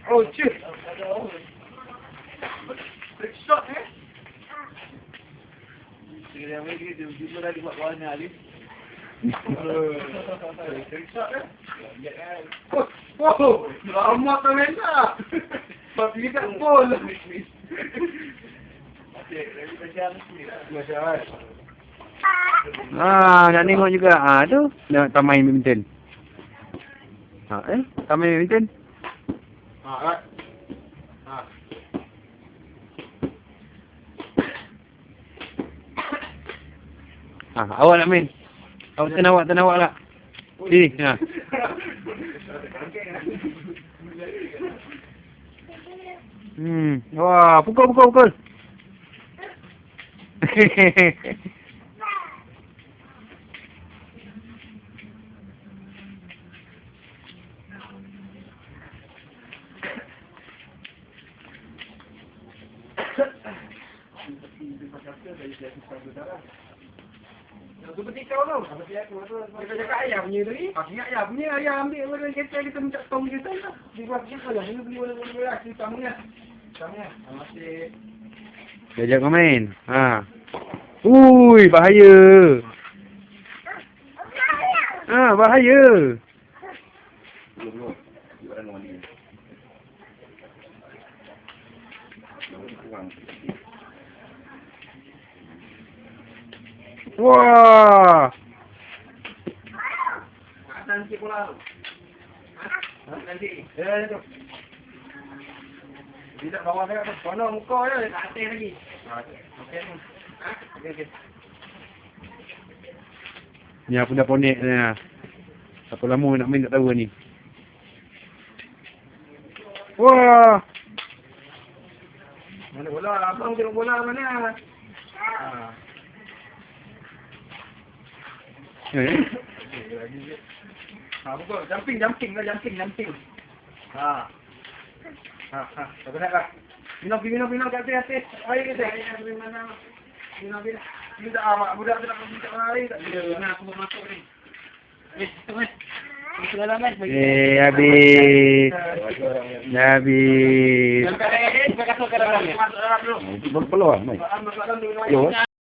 Oh, cik. Trick shot, eh? Sekiranya lagi, dia dah dibuat warna ni. Trick shot, eh? Oh, lama tu mena. Tapi tak pun. Nak tengok juga. Tu. Nak taman badminton. Taman badminton. Right. Awak nak main? Awak tan awak lah. Sini. Wah, pukul. Seperti kau tu. Seperti aku tu. Kita cakap ayam punya tu ni. Ingat ayam punya. Ayam ambil bola kereta kita minta tong kita lah. Dibuat kita lah. Ini beli bola-bola. Kita punya. Masih. Dia ajak kau main. Ui, bahaya. Bahaya. Wah. Nanti pula. Nanti. Jom. Tidak bawah dia tu. Kono muka dia tak atas lagi. Okey. Ni aku dah ponek ni. Apa lama nak main tak tahu ni. Wah. Mana bola? Abang tengok bola mana? Betul. Jumping. Tak benar lah. Minum kat atas. Air kita. Minum. Minta awak budak tu nak minta air tak ada. Nah, aku masuk ni. Habis. Habis. Jangan kat air, jangan kasut kat dalam. Masuk dalam dulu. Berpeluang, mai.